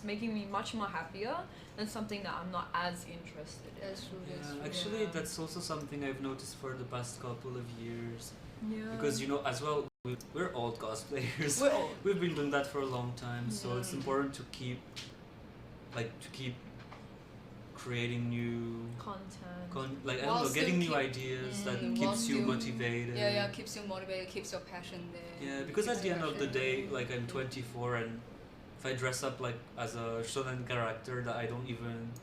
it's making me much more happier than something that I'm not as interested in. That's true. Yeah, actually, that's also something I've noticed for the past couple of years. Yeah. Because, you know, as well, we're old cosplayers. We're old. We've been doing that for a long time, so it's Yeah. important to keep creating new Content. I don't While know, still getting new keep- ideas that while keeps you still- motivated. Yeah, keeps you motivated, keeps your passion there. Yeah, because at keeps the your end of the passion day, there. like I'm 24, and if I dress up like as a shonen character that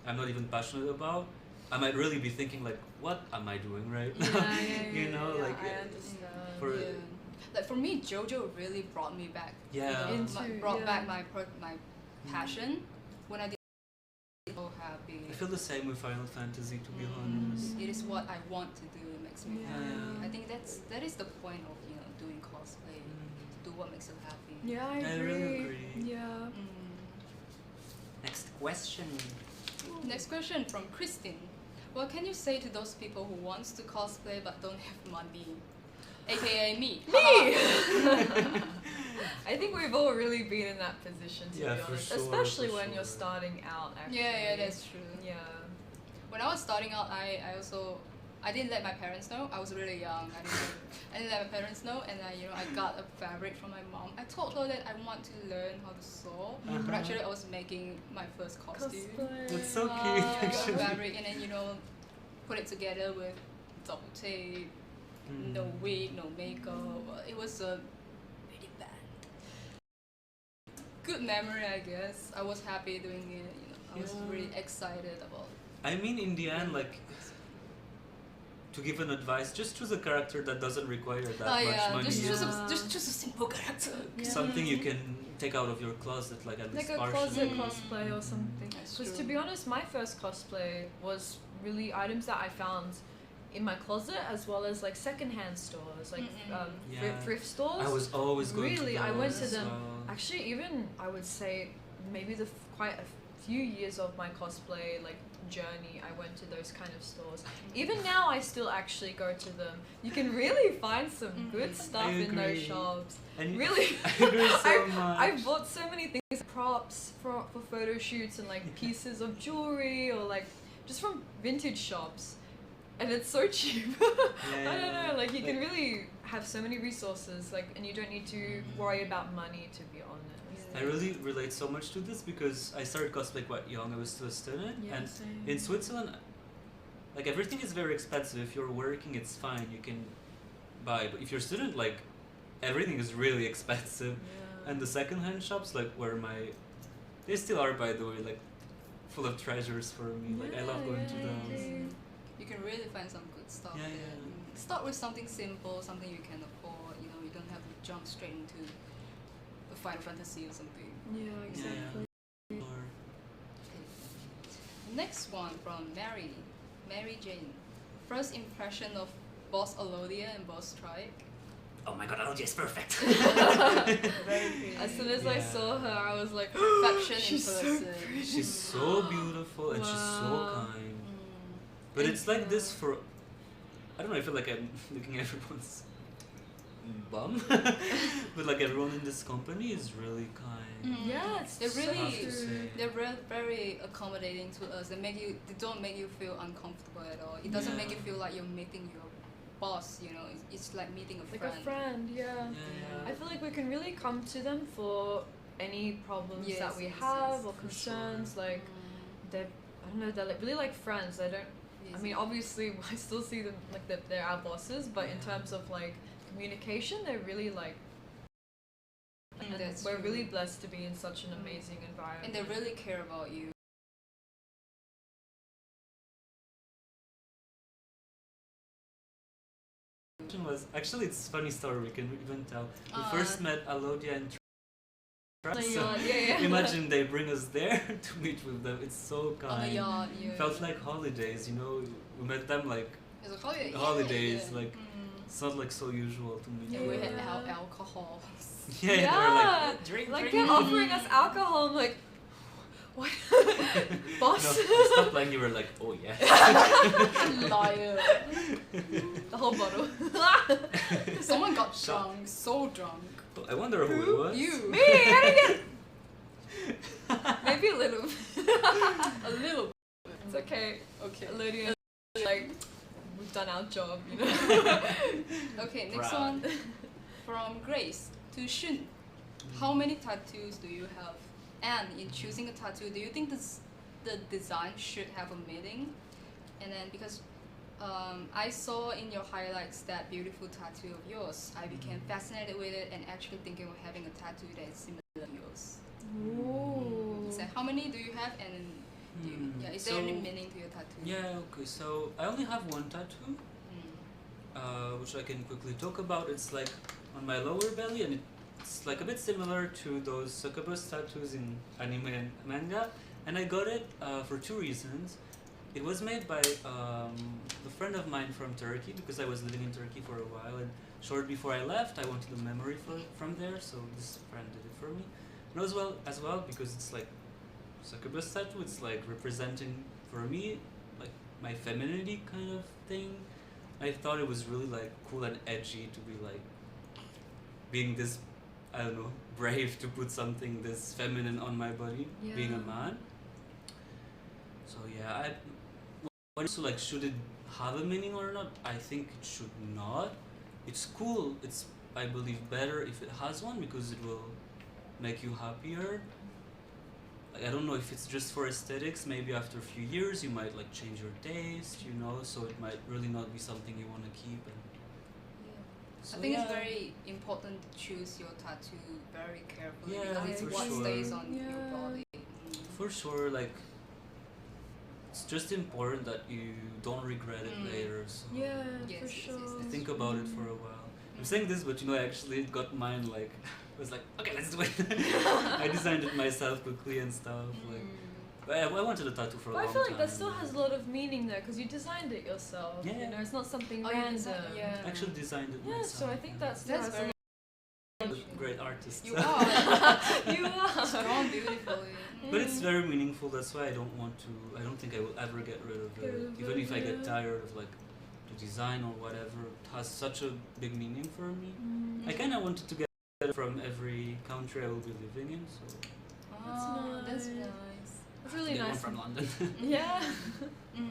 I'm not even passionate about, I might really be thinking like, what am I doing right now? You know, yeah, like I understand. for- Yeah. Like for me, JoJo really brought me back. Yeah. Brought back yeah. my passion when I did. So happy. I feel the same with Final Fantasy, to be Mm. honest. It is what I want to do. It makes me Yeah. happy. I think that is the point of doing cosplay. To do what makes you happy. Yeah, I I agree. really agree. Yeah. Next question. Next question from Christine. What can you say to those people who wants to cosplay but don't have money? AKA me. I think we've all really been in that position, to Yeah, be for honest. sure, Especially for when sure. you're starting out, actually. Yeah, that's true. Yeah. When I was starting out, I didn't let my parents know. I was really young. I didn't let my parents know, and I got a fabric from my mom. I told her that I want to learn how to sew, but actually I was making my first costume. Cosplay. That's so cute, I got a actually. fabric and then put it together with double tape, no wig, no makeup. It was really bad. Good memory, I guess. I was happy doing it. I was Yeah. really excited about. I mean, in the end, like, to give an advice, just choose a character that doesn't require that much money. Just choose a simple character. Yeah. Something you can take out of your closet, like at Like least a partially. closet cosplay or something. That's Because true. to be honest, my first cosplay was really items that I found in my closet, as well as like secondhand stores, like Yeah. thrift stores. I was always going to Really, those. I went to them. so- Actually, even I would say maybe quite a few years of my cosplay like journey, I went to those kind of stores. Even now, I still actually go to them. You can really find some good stuff I in those agree. shops. And Really, I agree so much. I've bought so many things, props for photo shoots and like pieces of jewelry or like just from vintage shops, and it's so cheap. I don't know, like you can really have so many resources, like, and you don't need to worry about money, to be honest. I really relate so much to this because I started cosplay quite young. I was still a student, Yeah, and same. in Switzerland, like everything is very expensive. If you're working, it's fine, you can buy. But if you're a student, like everything is really expensive. Yeah. And the secondhand shops, like they still are, by the way, like full of treasures for me. Like I love going to I those. agree. You can really find some good stuff Yeah, there. yeah. Start with something simple, something you can afford. You don't have to jump straight into the Final Fantasy or something. Yeah, exactly. Or Next one from Mary Jane. First impression of Boss Alodia and Boss Strike. oh my god, Algie is perfect. As soon as I Yeah. saw her, I was like, Perfection in she's so person. pretty. She's so beautiful and she's so Wow. kind. But it's like this for, I don't know, I feel like I'm looking at everyone's bum. But like everyone in this company is really kind. Yeah, it's They're so really- true. They're very accommodating to us. They don't make you feel uncomfortable at all. It doesn't make you feel like you're meeting your boss. It's like meeting a Like friend. a friend, yeah. Yeah. I feel like we can really come to them for any problems Yes, that we yes, have yes, or for concerns. sure. Like they're, I don't know, they're like really like friends. I mean, obviously, I still see them like they're our bosses, but in Yeah. terms of like communication, they're really like. And That's we're true. really blessed to be in such an amazing environment. and they really care about you. Was actually, it's a funny story, we can even tell. We Uh, first met Alodia and Oh my so God, yeah. imagine they bring us there to meet with them. It's so On the kind. yacht, yeah. Felt like holidays, we met them like It's a holiday. holidays, yeah. like it's not like so usual to meet And we them. had Yeah. alcohol. Yeah, Yeah. they were like, drink, Like drink. they're offering us alcohol. I'm like, what, boss? No, stop lying. You were like, oh yeah. Liar. The whole bottle. Someone got Shut. drunk, so drunk. I wonder who it was. You. Me, I didn't get. Maybe might be a little, a little. It's okay. Okay. Lydia, like, we've done our job, you know. Okay, next one from Grace to Shun. How many tattoos do you have? And in choosing a tattoo, do you think the design should have a meaning? And then because I saw in your highlights that beautiful tattoo of yours, I became fascinated with it and actually thinking of having a tattoo that is similar to yours. Ooh. So how many do you have, and is there any meaning to your tattoo? Yeah, okay, so I only have one tattoo, which I can quickly talk about. It's like on my lower belly, and it's like a bit similar to those succubus tattoos in anime and manga, and I got it for two reasons. It was made by a friend of mine from Turkey, because I was living in Turkey for a while, and short before I left I wanted a memory from there, so this friend did it for me. And as well because it's like succubus tattoo, it's like representing for me like my femininity kind of thing. I thought it was really like cool and edgy to be like being this, I don't know, brave to put something this feminine on my body, being a man. So yeah, so like, should it have a meaning or not? I think it should not. It's cool. It's, I believe, better if it has one, because it will make you happier. Like, I don't know if it's just for aesthetics. Maybe after a few years you might like change your taste, you know. So it might really not be something you want to keep. And so I think it's very important to choose your tattoo very carefully, because it's what sure. stays on your body. For sure, like, it's just important that you don't regret it later. So for sure. think about it for a while. I'm saying this, but you know, I actually got mine like, I was like, okay, let's do it. I designed it myself quickly and stuff. Like, but I wanted a tattoo for a long time. I feel like that still has a lot of meaning there, because you designed it yourself. Yeah. You know, it's not something random. I actually designed it myself. So I think that's very great artist. You are. You are. Drawn beautifully. But it's very meaningful. That's why I don't think I will ever get rid of it. Even if I get tired of like the design or whatever, it has such a big meaning for me. I kind of wanted to get it from every country I will be living in. So That's nice. That's nice. It's really get nice. one from London. Yeah.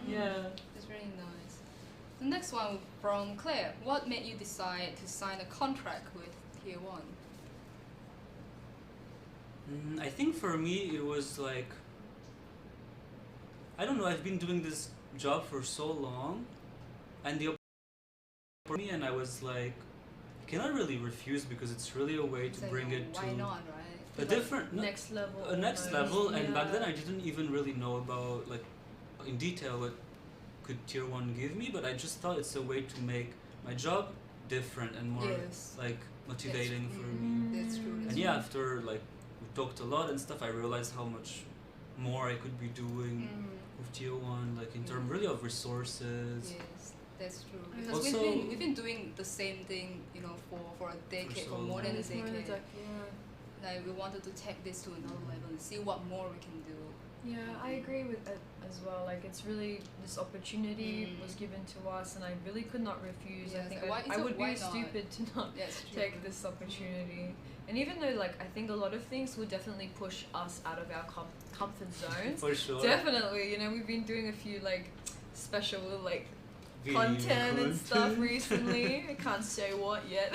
Yeah. It's really nice. The next one from Claire. What made you decide to sign a contract with Tier 1? I think for me it was like, I don't know, I've been doing this job for so long, and the opportunity for me, and I was like, I cannot really refuse, because it's really a way to bring it to why not, right? a different Next level. a next level. And back then I didn't even really know about like in detail what could Tier 1 give me, but I just thought it's a way to make my job different and more like motivating for me. That's true. And yeah, after like we talked a lot and stuff, I realized how much more I could be doing with Tier 1, like in terms really of resources. Yes, that's true. Because Also, we've been doing the same thing, you know, for a decade, for more than a decade. Like we wanted to take this to another level and see what more we can do. Yeah, I agree with it as well. Like, it's really, this opportunity was given to us, and I really could not refuse. Yes, I think why- I would why be not? stupid to not That's true. take this opportunity. And even though, like, I think a lot of things will definitely push us out of our comfort zones. For sure. Definitely, you know, we've been doing a few like special like Video content and stuff recently. I can't say what yet.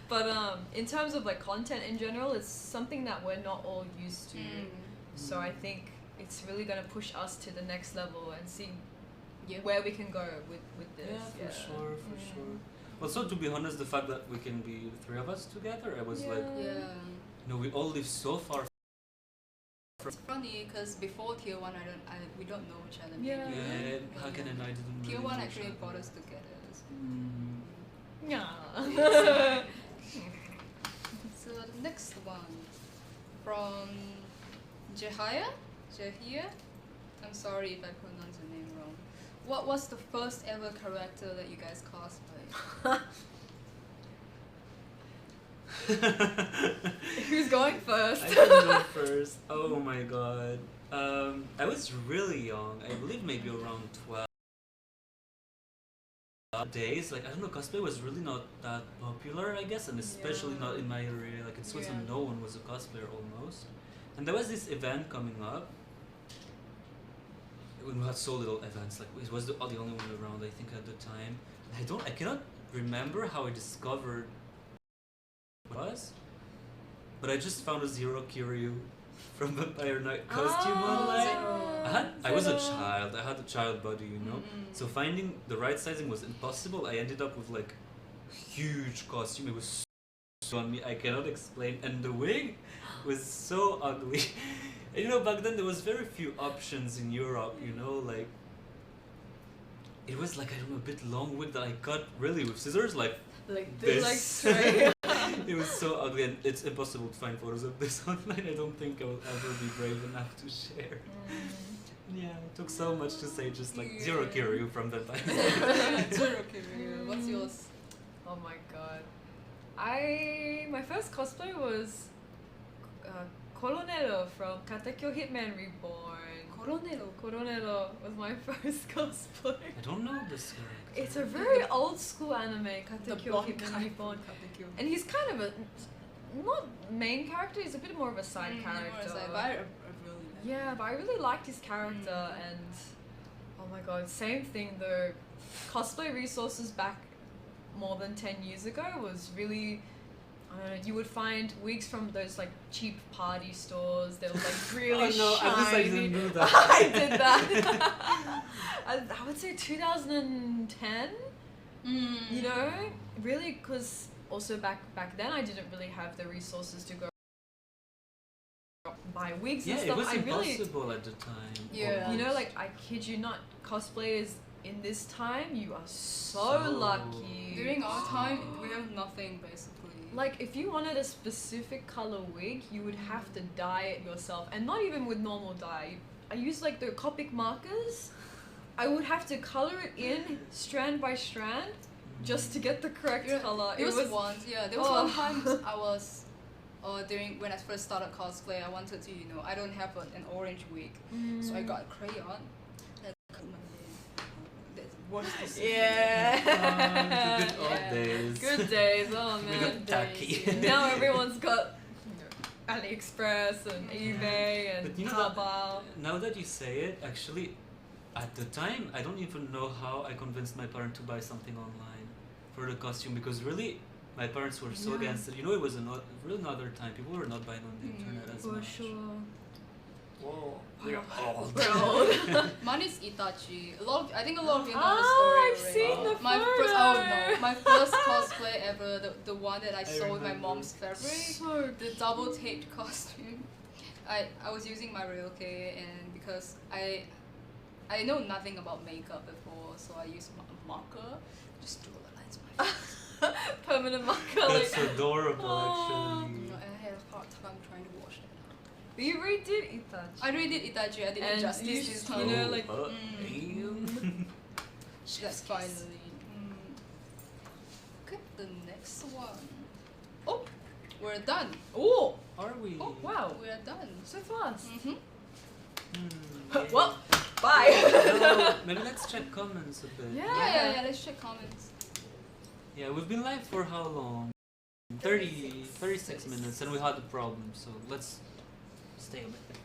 But in terms of like content in general, it's something that we're not all used to. So I think it's really gonna push us to the next level and see where we can go with this. Yeah, for sure. Also, to be honest, the fact that we can be the three of us together, I was like, you know, we all live so far. It's funny because before Tier 1, we don't know each other. Yeah, Hakan and I didn't. Tier really 1 know actually each other. brought us together. Yeah. So the next one from Jahia. I'm sorry if I pronounce your name wrong. What was the first ever character that you guys cosplayed? Who's going first? I can go first. Oh my god. I was really young. I believe maybe around 12 days. Like, I don't know, cosplay was really not that popular, I guess, and especially not in my area. Like in Switzerland, no one was a cosplayer almost. And there was this event coming up. We had so little events, like it was the only one around, I think, at the time. I cannot remember how I discovered what it was, but I just found a Zero Kiryu from Vampire Knight costume online. I was a child. I had a child body, you know. So finding the right sizing was impossible. I ended up with like huge costume. It was so on me. I cannot explain. And the wig was so ugly. And, you know, back then there was very few options in Europe. You know, like it was like, I don't know, a bit long wig that I cut really with scissors, like this. Like straight. It was so ugly, and it's impossible to find photos of this online. I don't think I will ever be brave enough to share. Yeah, it took so much to say just like Zero Kiryu from the time. Zero Kiryu. What's yours? Oh my god. My first cosplay was Coronello from Katekyo Hitman Reborn. Coronello was my first cosplay. I don't know this character. It's a very old school anime, Katekyo Hitman Reborn. And he's kind of a, not main character, he's a bit more of a side character. But I really liked his character, and oh my god, same thing though. Cosplay resources back more than 10 years ago was really, I don't know, you would find wigs from those like cheap party stores. They were like really oh no, shiny. I just like didn't do that. I did that. I would say 2010. You know, really, because also back then I didn't really have the resources to go buy wigs and stuff. Yeah, it was I impossible really, at the time. Yeah, you know, like I kid you not, cosplayers in this time, you are so lucky. During our time, we have nothing basically. Like if you wanted a specific color wig, you would have to dye it yourself, and not even with normal dye. I used like the Copic markers. I would have to color it in strand by strand just to get the correct color. There was one time I was when I first started cosplay, I wanted to, you know, I don't have an orange wig, so I got a crayon. Yeah. Good old days. Good days. Oh man. Good tacky. Now everyone's got AliExpress and eBay and But you know Taobao. Now that you say it, actually, at the time, I don't even know how I convinced my parents to buy something online for the costume, because really, my parents were so against it. You know, it was really another time. People were not buying on the internet as much. For sure. Whoa, we're old. We're old. Mine is Itachi. I think a lot of you know the story I've already. seen the My first cosplay ever, the one that I saw with my mom's fabric, So the double taped costume. I was using my real K, and because I know nothing about makeup before, so I used marker, just draw the lines on my face. permanent marker. That's like, adorable, actually. I had a hard time trying to wash it. But you redid Itachi. I redid Itachi. I did And justice you this know, time. like, That's finally. Okay, the next one. Oh, we're done. oh, Are we? oh wow, We're done. so fast. Yeah. Well, bye. No, maybe let's check comments a bit. Yeah. Let's check comments. Yeah, we've been live for how long? 36 minutes, and we had a problem, so let's stay a bit.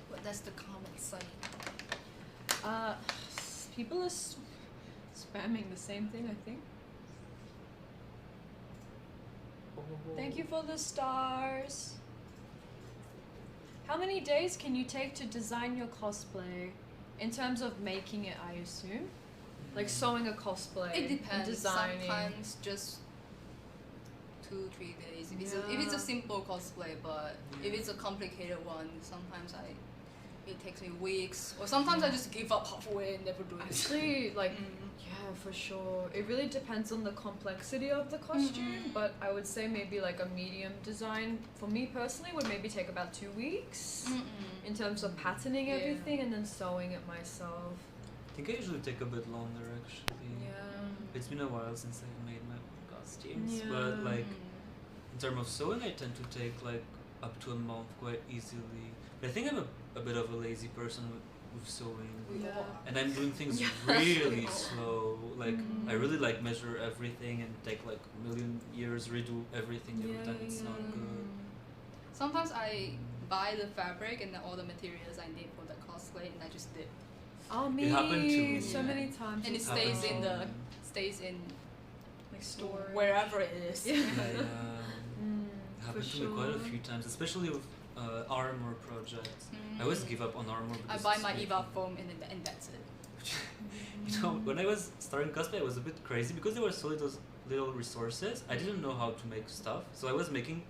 What does the comment say? People are spamming the same thing, I think. Thank you for the stars. How many days can you take to design your cosplay? In terms of making it, I assume? Like sewing a cosplay. It depends. And designing. Sometimes just 2-3 days. If it's a simple cosplay, but if it's a complicated one, sometimes it takes me weeks, or sometimes I just give up halfway and never do it. Actually, like, yeah, for sure. It really depends on the complexity of the costume, but I would say maybe like a medium design, for me personally, would maybe take about 2 weeks in terms of patterning everything and then sewing it myself. I think I usually take a bit longer, actually. Yeah. It's been a while since I've made my costumes, but like, in terms of sewing, I tend to take like up to a month quite easily. But I think I'm a bit of a lazy person with sewing. Yeah. And I'm doing things really slow. Like I really like measure everything and take like a million years redo everything every time. It's not good. Sometimes I buy the fabric and then all the materials I need for the cosplay, and I just dip. Oh, me. It happened to me. So many times. And it stays in the like store wherever it is. It happened to me quite a few times, especially with armor projects. I always give up on armor. I buy my Eva foam and that's it. You know, when I was starting cosplay, I was a bit crazy because there were so little resources. I didn't know how to make stuff, so I was making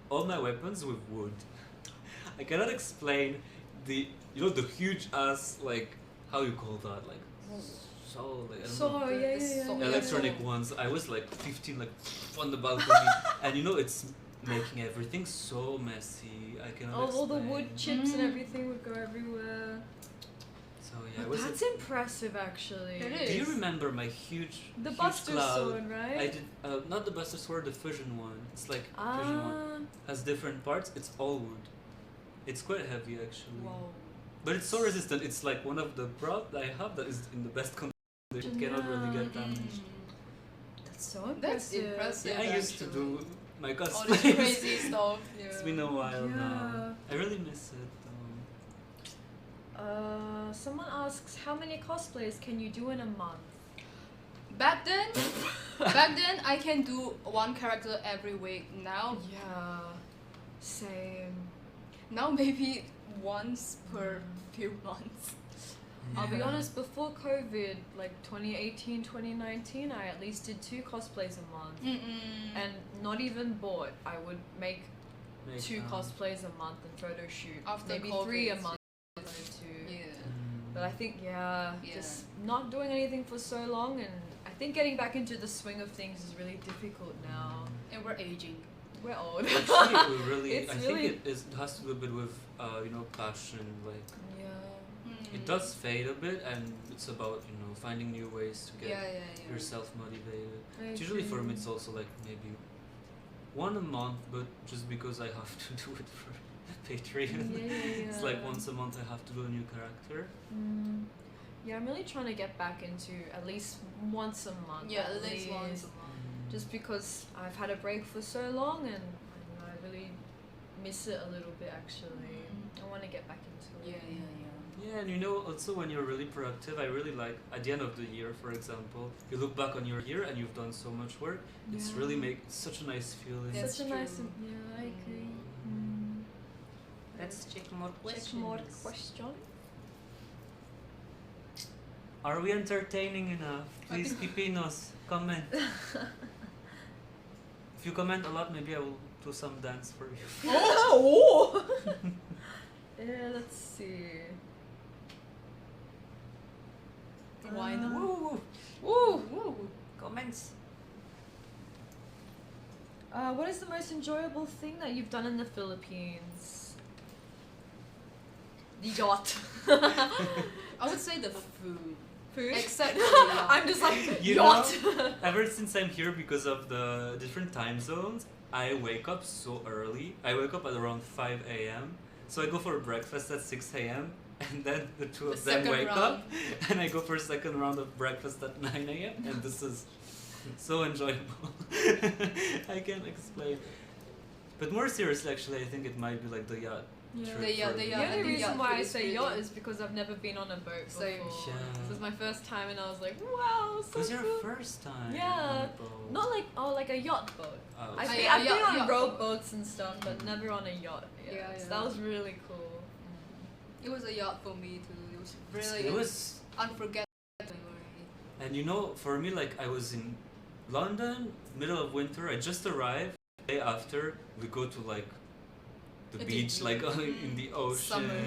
all my weapons with wood. I cannot explain the huge ass, like, how you call that, like I don't know. Electronic ones. I was like 15, like on the balcony, and it's making everything so messy. I cannot explain. All the wood chips and everything would go everywhere. So yeah, that's impressive, actually. It is. Do you remember my huge the huge Buster cloud? Sword, right? I did not the Buster Sword, the Fusion one. It's like Fusion one has different parts. It's all wood. It's quite heavy actually. Whoa. But it's so resistant. It's like one of the props that I have that is in the best condition. It cannot really get damaged. That's so impressive. That's impressive. Yeah, I used to do my all cosplays. this crazy stuff. Yeah. It's been a while now. I really miss it though. Someone asks, how many cosplays can you do in a month? Back then I can do one character every week. Now Same. Now maybe once per few months. I'll be honest, before COVID, like 2018, 2019, I at least did 2 cosplays a month. And not even bought. I would make 2 cosplays a month and photo shoot. After maybe COVID, 3 a month. But I think, just not doing anything for so long, and I think getting back into the swing of things is really difficult now. And we're aging. We're old. Actually, we It's I really- think it has to do a bit with passion. Like Yeah. it does fade a bit, and it's about finding new ways to get Yeah. yourself motivated. I Usually for me agree. it's also like maybe 1 a month, but just because I have to do it for Patreon. It's like once a month I have to do a new character. Yeah, I'm really trying to get back into at least once a month. Yeah, at least once a month. Just because I've had a break for so long, and I really miss it a little bit actually. I want to get back into it. Yeah, and also when you're really productive, I really like at the end of the year, for example, you look back on your year and you've done so much work. It's really such a nice feeling. That's such a nice. true. Yeah, I agree. Let's check more questions. Check more question. Are we entertaining enough? Please, Pipinos, comment. If you comment a lot, maybe I will do some dance for you. Oh! Yeah, let's see. Why not? Woo! Comments. What is the most enjoyable thing that you've done in the Philippines? The yacht. I would say the food. Food? Except I'm just like, You yacht. Ever since I'm here, because of the different time zones, I wake up so early. I wake up at around 5 a.m. So I go for breakfast at 6 a.m. and then the two of them wake up and I go for a second round of breakfast at 9 a.m. and this is so enjoyable. I can't explain. But more seriously, actually, I think it might be like the yacht. Yeah. trip The for me. only reason why I food say is yacht really- is because I've never been on a boat before. Same. Yeah. This was my first time, and I was like, wow, so It was your cool. first time. Yeah. on a boat. Not like a yacht boat. Oh, I've yeah, been on yacht rowboat boat. boats and stuff, but never on a yacht. Yeah, So that was really cool. It was a yacht for me too. It was really It was. unforgettable. And for me, like, I was in London, middle of winter, I just arrived. The day after, we go to, like, the beach, like, in the ocean. Summer.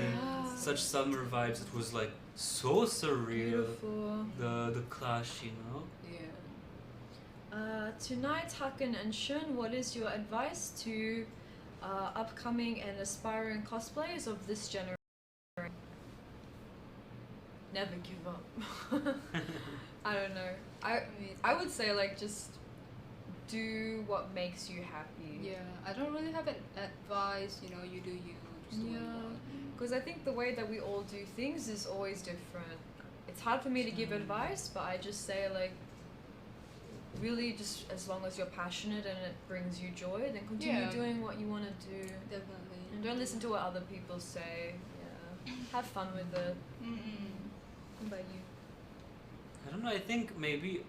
Such summer vibes. It was, like, so surreal. Beautiful. The clash, Yeah. Tonight, Hakan and Shun, what is your advice to upcoming and aspiring cosplayers of this generation? Never give up. I don't know. I would say, like, just do what makes you happy. Yeah, I don't really have an advice. You do you. jobs going on. Because I think the way that we all do things is always different. It's hard for me to give advice, but I just say like, really just as long as you're passionate and it brings you joy, then continue doing what you want to do. Definitely. And don't listen to what other people say. Yeah. Have fun with it. What about you? I don't know, I think maybe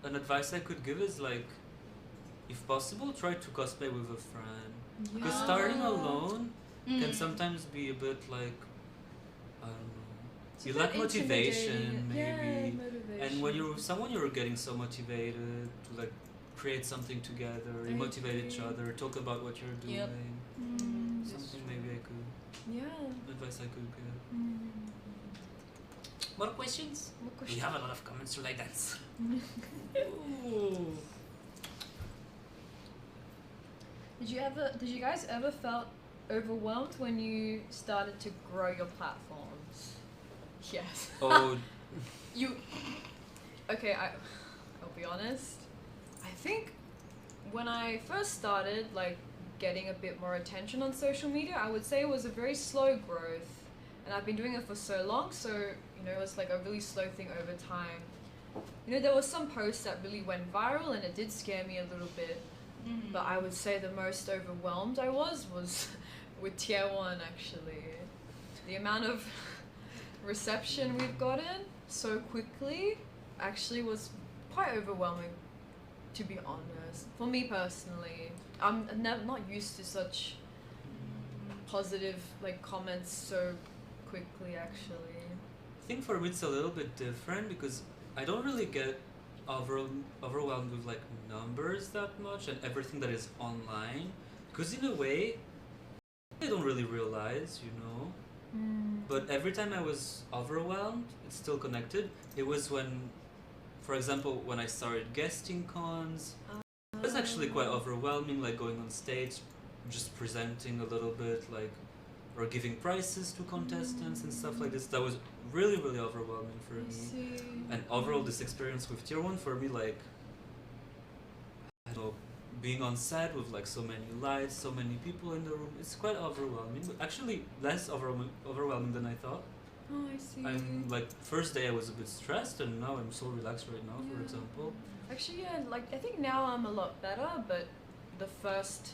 an advice I could give is like, if possible, try to cosplay with a friend. Because starting alone can sometimes be a bit like, I don't know, you lack motivation maybe. And when you're with someone, you're getting so motivated to like create something together, you motivate each other, talk about what you're doing. Something maybe I could, advice I could give. More questions? We have a lot of comments to like that. Ooh. Did you guys ever felt overwhelmed when you started to grow your platforms? Yes. Oh. Okay, I'll be honest. I think when I first started like getting a bit more attention on social media, I would say it was a very slow growth. And I've been doing it for so long, so you know, it was like a really slow thing over time. You know, there was some posts that really went viral and it did scare me a little bit. But I would say the most overwhelmed I was with Tier 1 actually. The amount of reception we've gotten so quickly actually was quite overwhelming, to be honest. For me personally, I'm not used to such positive like comments so quickly actually. I think for me it's a little bit different because I don't really get overwhelmed with like numbers that much and everything that is online, because in a way I don't really realize, you know. But every time I was overwhelmed, it's still connected. It was when, for example, when I started guesting cons, it was actually quite overwhelming, like going on stage, just presenting a little bit, like, or giving prizes to contestants and stuff like this. That was really, really overwhelming for me. And overall, this experience with Tier 1 for me, like, I don't know, being on set with like so many lights, so many people in the room, it's quite overwhelming. But actually, less overwhelming than I thought. Oh, I see. I'm like, first day I was a bit stressed, and now I'm so relaxed right now, for example. Actually, yeah, like I think now I'm a lot better, but the first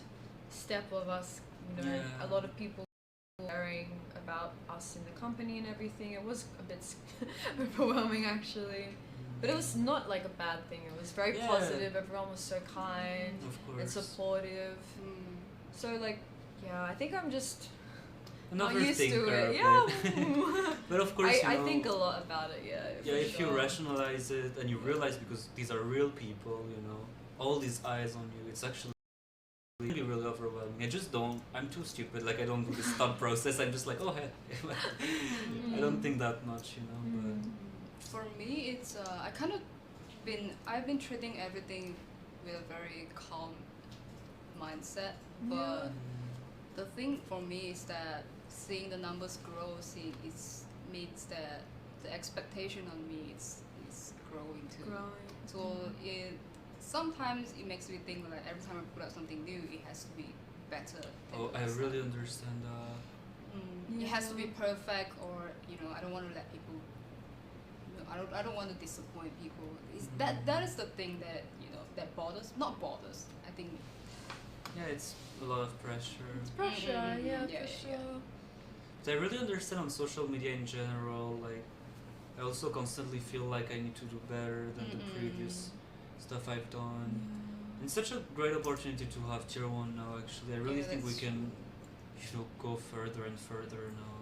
step of us, you know, a lot of people caring about us in the company and everything, it was a bit overwhelming actually. But it was not like a bad thing, it was very positive, everyone was so kind and supportive. So like, yeah, I think I'm just not used to it. Yeah. But of course, I think a lot about it, if you rationalize it and you realize, because these are real people, you know, all these eyes on you, it's actually really, really overwhelming. I'm too stupid, like I don't do this thought process, I'm just like, oh hey. I don't think that much, you know. But for me, it's I've been treating everything with a very calm mindset, but the thing for me is that seeing the numbers grow, means that the expectation on me is growing too. So sometimes it makes me think like every time I put out something new, it has to be better. I really understand that. It has to be perfect, or you know, I don't want to let people. I don't want to disappoint people. That is the thing that, you know, that not bothers. I think. Yeah, it's a lot of pressure. It's pressure, for sure. But I really understand on social media in general. Like, I also constantly feel like I need to do better than the previous stuff I've done. It's such a great opportunity to have Tier 1 now. Actually, I really think we can, you know, go further and further now.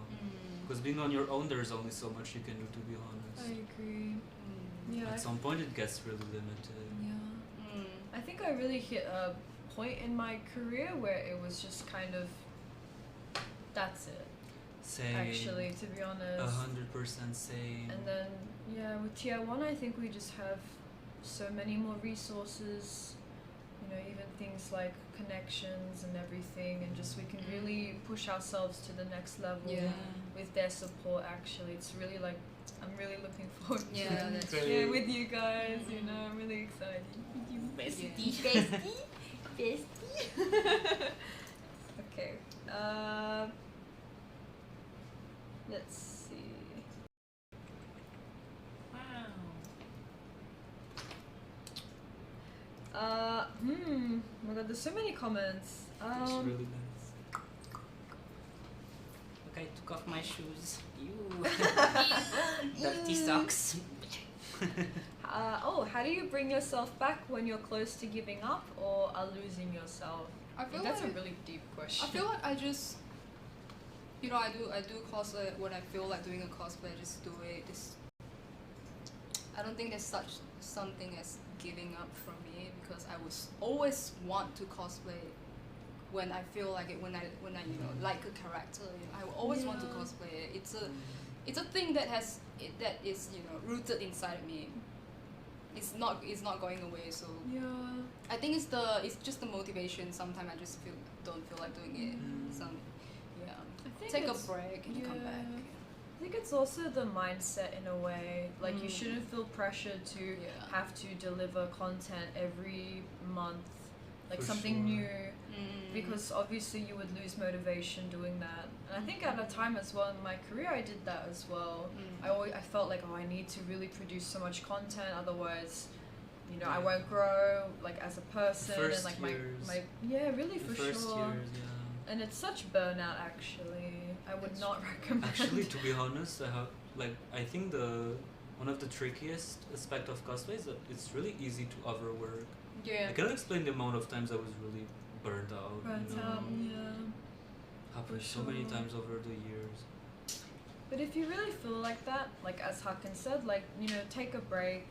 Because being on your own, there's only so much you can do, to be honest. I agree. At some point, it gets really limited. I think I really hit a point in my career where it was just kind of, that's it. Same. Actually, to be honest. 100% same. And then, with Tier 1, I think we just have so many more resources, you know, even things like connections and everything, and just we can really push ourselves to the next level with their support. Actually, it's really like, I'm really looking forward to share with you guys, you know, I'm really excited. You bestie. Okay, Let's see. Wow. Oh my god, there's so many comments. It's really nice. Look, I took off my shoes. You. Dirty socks. How do you bring yourself back when you're close to giving up or are losing yourself? I feel That's like a really deep question. I feel like I just, I do cosplay when I feel like doing a cosplay. I just do it. I don't think there's such something as giving up for me because I was always want to cosplay when I feel like it. When I like a character, I will always want to cosplay it. It's a thing that is rooted inside of me. It's not going away. So I think it's just the motivation. Sometimes I just don't feel like doing it. Take a break and you come back. I think it's also the mindset in a way. Like you shouldn't feel pressure to have to deliver content every month, like For something sure. new, because obviously you would lose motivation doing that. And I think at a time as well in my career I did that as well. I felt like I need to really produce so much content, otherwise, I won't grow like as a person First and like years. my really for First sure. years, yeah. And it's such burnout actually. I would not recommend. Actually, to be honest, I think one of the trickiest aspect of cosplay is that it's really easy to overwork. Yeah. I cannot explain the amount of times I was really burned out. Happened so many sure. times over the years. But if you really feel like that, like as Hakan said, like take a break.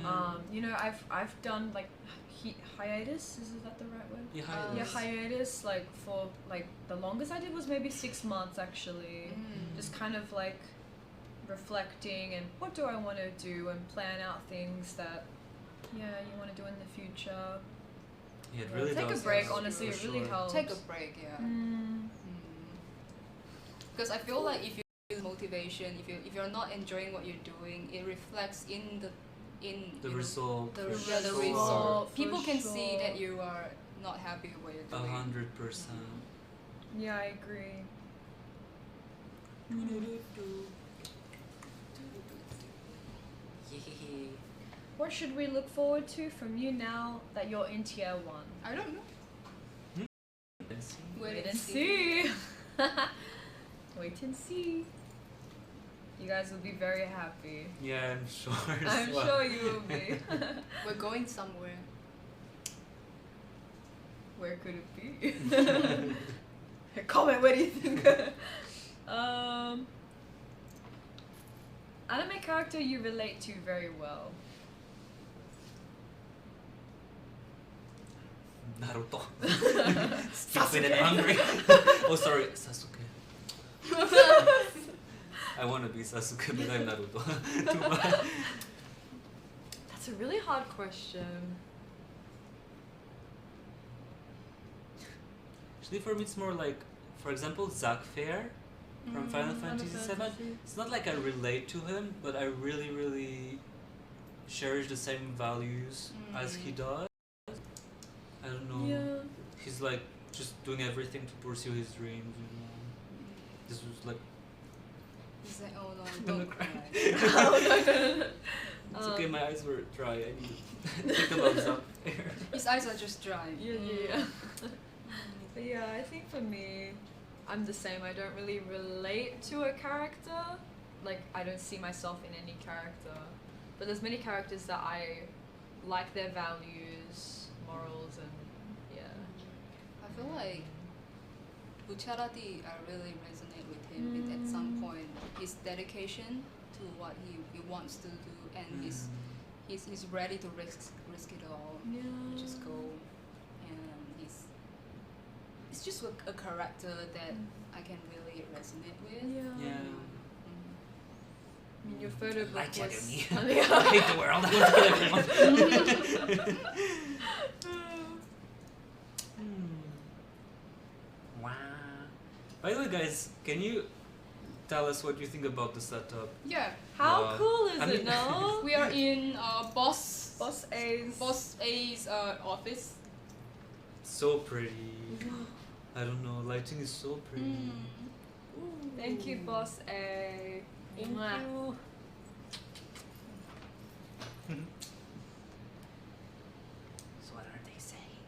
I've done like hiatus. Is that the right word? Yeah, Hiatus. Like for like the longest I did was maybe 6 months actually. Just kind of like reflecting and what do I want to do and plan out things that you want to do in the future. Yeah, it really take does. a break. help, Honestly, for it really sure. helps. Take a break, yeah. Because I feel like if you lose motivation, if you're not enjoying what you're doing, it reflects in The result. the for sure. result. People For can see sure. that you are not happy with what you're doing. 100%. Yeah, I agree. Yay. What should we look forward to from you now that you're in tier 1? I don't know. Let's see. Wait and see. Wait and see. You guys will be very happy. Yeah, I'm sure. I'm sure you will be. We're going somewhere. Where could it be? Comment, what do you think? Anime character you relate to very well. Naruto. Stupid and hungry. Oh, sorry, Sasuke. I want to be Sasuke, but I'm Naruto. Too bad. That's a really hard question. Actually, for me, it's more like, for example, Zack Fair from Final Fantasy VII. It's not like I relate to him, but I really, really cherish the same values as he does. I don't know. Yeah. He's like just doing everything to pursue his dreams. This was like. He's like, oh no, I'm don't gonna cry. No. It's okay, my eyes were dry. I need to think about Zack Fair. His eyes are just dry. Yeah. But yeah, I think for me, I'm the same. I don't really relate to a character. Like, I don't see myself in any character. But there's many characters that I like their values, morals, and I feel like Bucharati, I really resonate with him with at some point. His dedication to what he wants to do, and he's ready to risk it all. Just go, and he's just a character that I can really resonate with. Yeah. I mean, your photo book Like was... me. I I hate the world. I want to kill everyone. Wow. By the way, guys, can you tell us what you think about the setup? Yeah, How cool is I it, mean- no? we are in Boss A's office. So pretty. I don't know, lighting is so pretty. Thank you, Boss A. Thank Mwah. you. So what are they saying?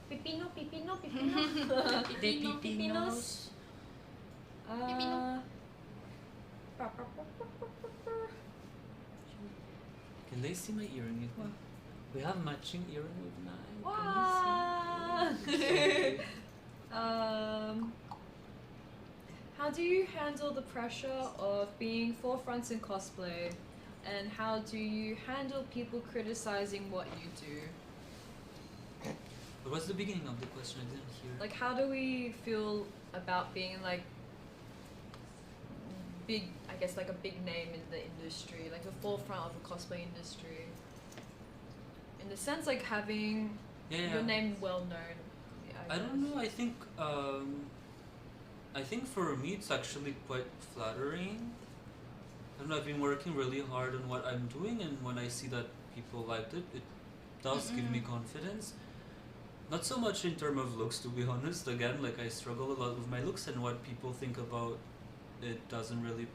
Pipino, pipino, pipino. The Pipino, pipinos. Uh, Can they see my earring? What? We have matching earring with mine. Wow. Can you see? How do you handle the pressure of being forefronts in cosplay, and how do you handle people criticizing what you do? What was the beginning of the question? I didn't hear. Like, how do we feel about being like big, I guess, like a big name in the industry, like the forefront of the cosplay industry? In the sense, like having your name well known. Yeah, I don't know. I think for me it's actually quite flattering. I don't know. I've been working really hard on what I'm doing, and when I see that people liked it, it does give me confidence. Not so much in terms of looks, to be honest. Again, like I struggle a lot with my looks, and what people think about it doesn't really,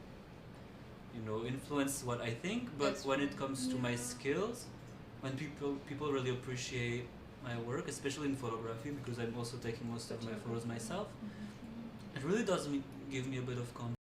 influence what I think. But That's when true. it comes to my skills, when people really appreciate my work, especially in photography, because I'm also taking most of my photos myself, it really does give me a bit of confidence.